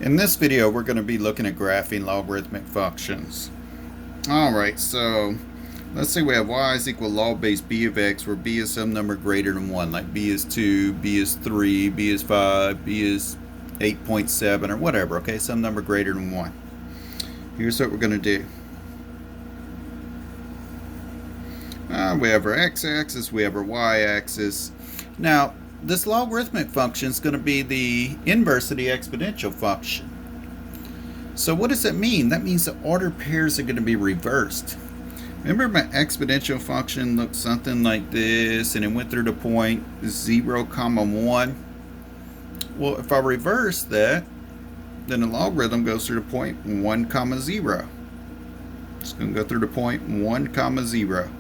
In this video, we're going to be looking at graphing logarithmic functions. Alright, so let's say we have y is equal to log base b of x, where b is some number greater than 1, like b is 2, b is 3, b is 5, b is 8.7, or whatever, okay? Some number greater than 1. Here's what we're going to do. We have our x-axis, we have our y-axis. Now, this logarithmic function is going to be the inverse of the exponential function. So what does that mean? That means the order pairs are going to be reversed. Remember, my exponential function looked something like this, and it went through the point 0, 1. Well, if I reverse that, then the logarithm goes through the point 1, 0. It's going to go through the point 1, 0.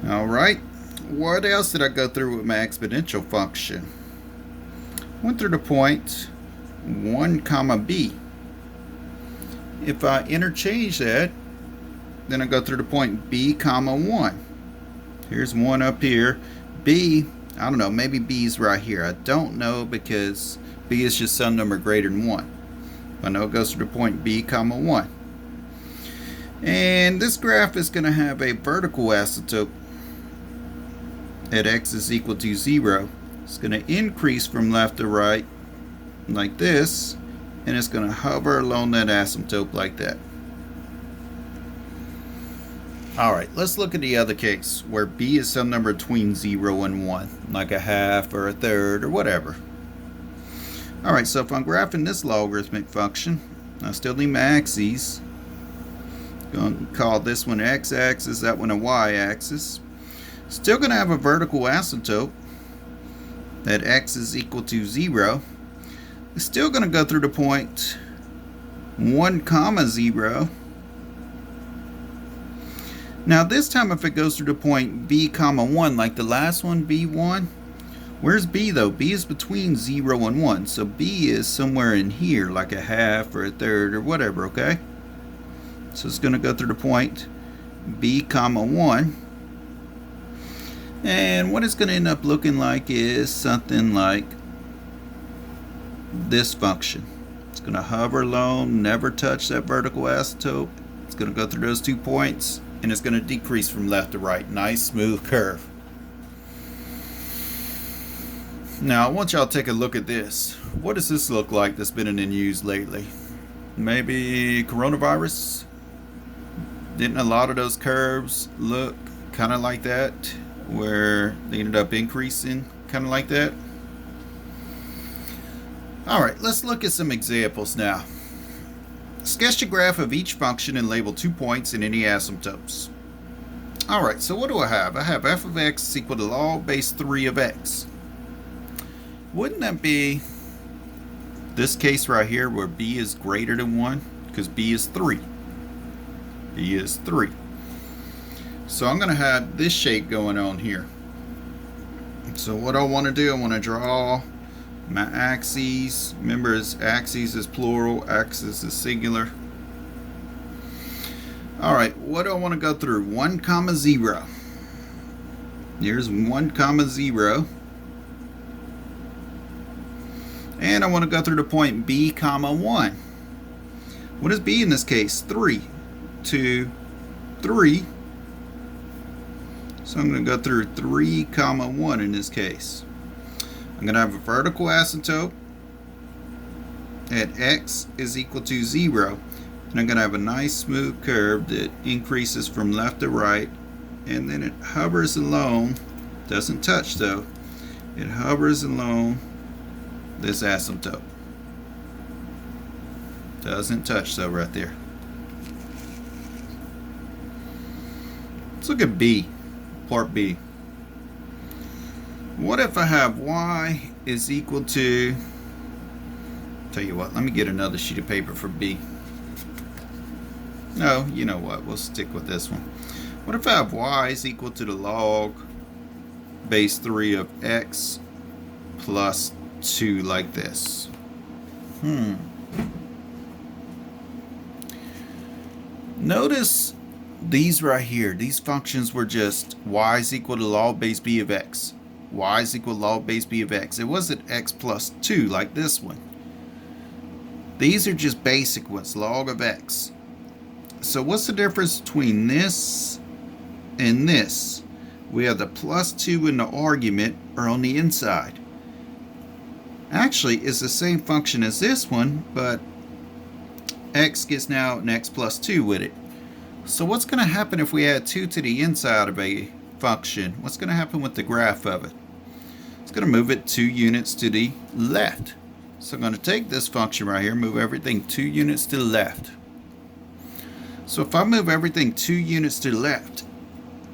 Alright, what else did I go through with my exponential function? Went through the point 1, b. If I interchange that, then I go through the point b, 1. Here's 1 up here. B, I don't know, maybe b's right here. I don't know because b is just some number greater than 1. I know it goes through the point b, 1. And this graph is going to have a vertical asymptote at x is equal to 0. It's going to increase from left to right like this, and it's going to hover along that asymptote like that. Alright, let's look at the other case where b is some number between 0 and 1, like a half or a third or whatever. Alright, so if I'm graphing this logarithmic function, I still need my axes. Going to call this one x-axis, that one a y-axis. Still going to have a vertical asymptote at x is equal to 0. It's still going to go through the point 1, 0. Now this time, if it goes through the point b, 1, like the last one, b1, where's b though? B is between 0 and 1, so b is somewhere in here, like a half or a third or whatever, okay? So it's going to go through the point b, 1. And what it's going to end up looking like is something like this function. It's going to hover along, never touch that vertical asymptote. It's going to go through those 2 points, and it's going to decrease from left to right. Nice smooth curve. Now I want y'all to take a look at this. What does this look like that's been in use lately? Maybe coronavirus? Didn't a lot of those curves look kind of like that, where they ended up increasing kind of like that? Alright, let's look at some examples now. Sketch a graph of each function and label 2 points in any asymptotes. Alright, so what do I have? I have f of x is equal to log base 3 of x. Wouldn't that be this case right here where b is greater than 1? Because b is 3. b is 3. So I'm going to have this shape going on here. So what I want to do, I want to draw my axes. Remember, axes is plural, axis is singular. Alright, what do I want to go through? 1, 0. Here's 1, 0. And I want to go through the point b, 1. What is b in this case? 3. 2, 3. So I'm going to go through 3, 1 in this case. I'm going to have a vertical asymptote at x is equal to 0. And I'm going to have a nice smooth curve that increases from left to right. And then it hovers along, doesn't touch though, it hovers along this asymptote. Doesn't touch though right there. Let's look at b. Part B. What if I have y is equal to, tell you what, let me get another sheet of paper for B. No, you know what, we'll stick with this one. What if I have y is equal to the log base 3 of x plus 2 like this? Notice these right here, these functions were just y is equal to log base b of x. Y is equal to log base b of x. It wasn't x plus 2 like this one. These are just basic ones, log of x. So what's the difference between this and this? We have the plus 2 in the argument or on the inside. Actually, it's the same function as this one, but x gets now an x plus 2 with it. So what's going to happen if we add 2 to the inside of a function? What's going to happen with the graph of it? It's going to move it 2 units to the left. So I'm going to take this function right here, move everything 2 units to the left. So if I move everything 2 units to the left,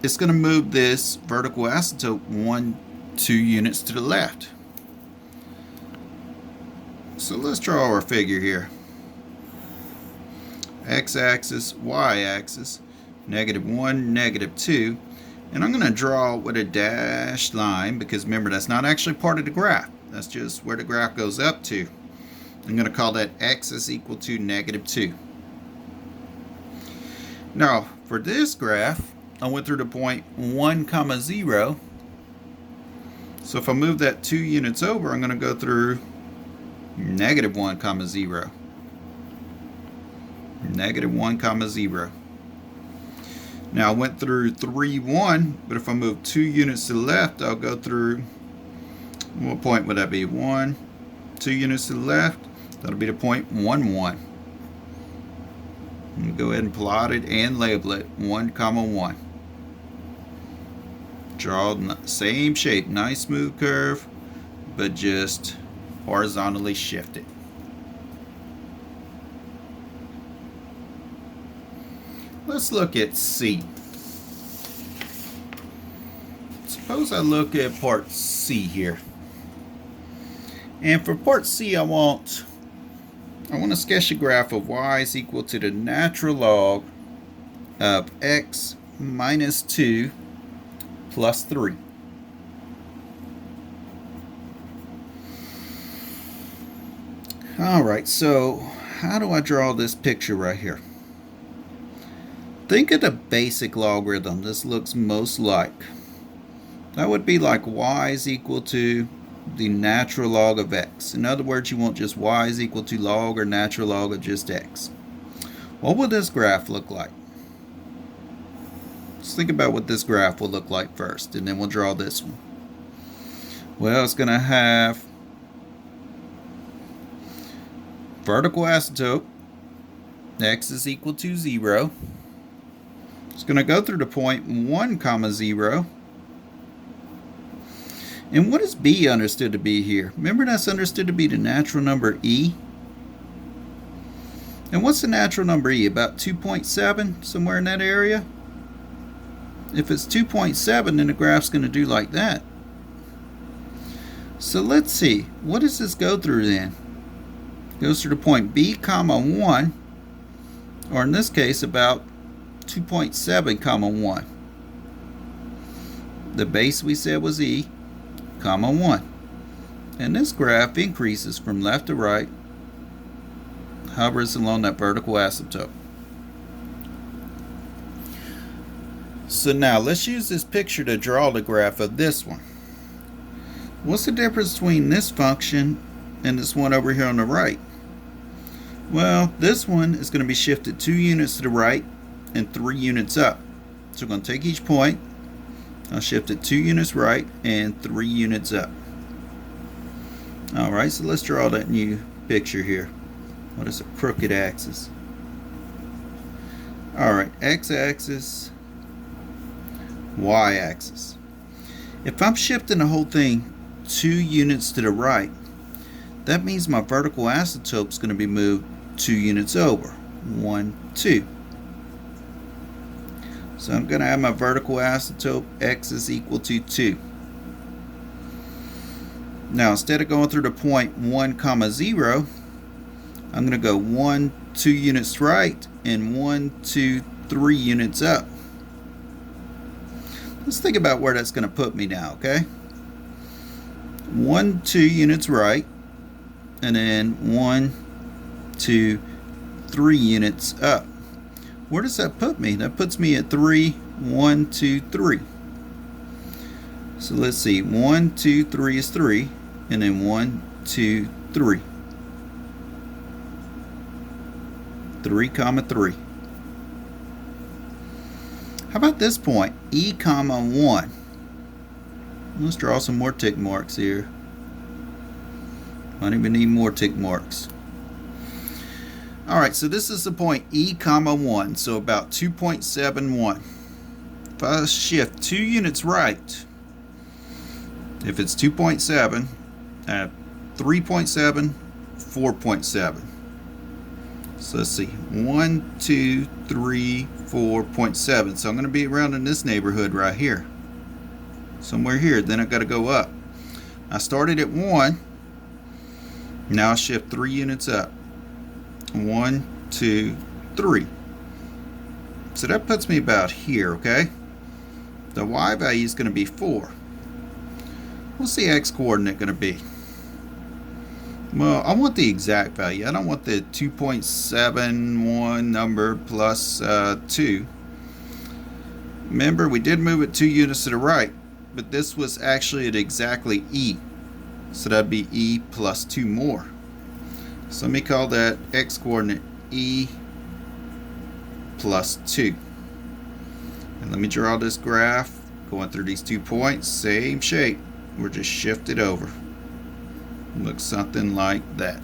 it's going to move this vertical asymptote 2 units to the left. So let's draw our figure here. X-axis, y-axis, -1, -2. And I'm going to draw with a dashed line because remember that's not actually part of the graph. That's just where the graph goes up to. I'm going to call that x is equal to -2. Now for this graph, I went through the point 1, 0. So if I move that 2 units over, I'm going to go through -1, 0. -1, 0. Now I went through 3, 1, but if I move 2 units to the left, I'll go through, what point would that be? 1, 2 units to the left, that'll be the point 1, 1. I'm going to go ahead and plot it and label it 1, 1. Draw the same shape, nice smooth curve, but just horizontally shift it. Let's look at C. Suppose I look at part C here. And for part C, I want to sketch a graph of y is equal to the natural log of x minus 2 plus 3. Alright, so how do I draw this picture right here? Think of the basic logarithm this looks most like. That would be like y is equal to the natural log of x. In other words, you want just y is equal to log or natural log of just x. What would this graph look like? Let's think about what this graph will look like first, and then we'll draw this one. Well, it's going to have vertical asymptote, x is equal to 0. It's going to go through the point 1, 0. And what is b understood to be here? Remember that's understood to be the natural number e? And what's the natural number e? About 2.7, somewhere in that area? If it's 2.7, then the graph's going to do like that. So let's see. What does this go through then? It goes through the point b, 1, or in this case about 2.7, 1. The base we said was e, 1. And this graph increases from left to right, hovers along that vertical asymptote. So now let's use this picture to draw the graph of this one. What's the difference between this function and this one over here on the right? Well, this one is going to be shifted 2 units to the right and 3 units up. So we're going to take each point, I'll shift it 2 units right and 3 units up. Alright, so let's draw that new picture here. What is a crooked axis? Alright, x-axis, y-axis. If I'm shifting the whole thing 2 units to the right, that means my vertical asymptote is going to be moved 2 units over. 1, 2. So I'm going to have my vertical asymptote x is equal to 2. Now instead of going through the point 1, 0, I'm going to go 1, 2 units right and 1, 2, 3 units up. Let's think about where that's going to put me now, okay? 1, 2 units right, and then 1, 2, 3 units up. Where does that put me? That puts me at 3, 1, 2, 3. So let's see, 1, 2, 3 is 3, and then 1, 2, 3. 3 comma 3. How about this point? E comma 1. Let's draw some more tick marks here. I don't even need more tick marks. Alright, so this is the point E comma 1, so about 2.71. If I shift 2 units right, if it's 2.7, 3.7, 4.7. So let's see, 1, 2, 3, 4.7. So I'm going to be around in this neighborhood right here. Somewhere here, then I've got to go up. I started at 1. Now I shift 3 units up. 1, 2, 3. So that puts me about here, okay? The y value is going to be 4. What's the x coordinate going to be? Well, I want the exact value. I don't want the 2.71 number plus 2. Remember, we did move it 2 units to the right, but this was actually at exactly e. So that'd be e plus 2 more. So let me call that x coordinate e plus 2. And let me draw this graph going through these 2 points. Same shape. We're just shifted over. Looks something like that.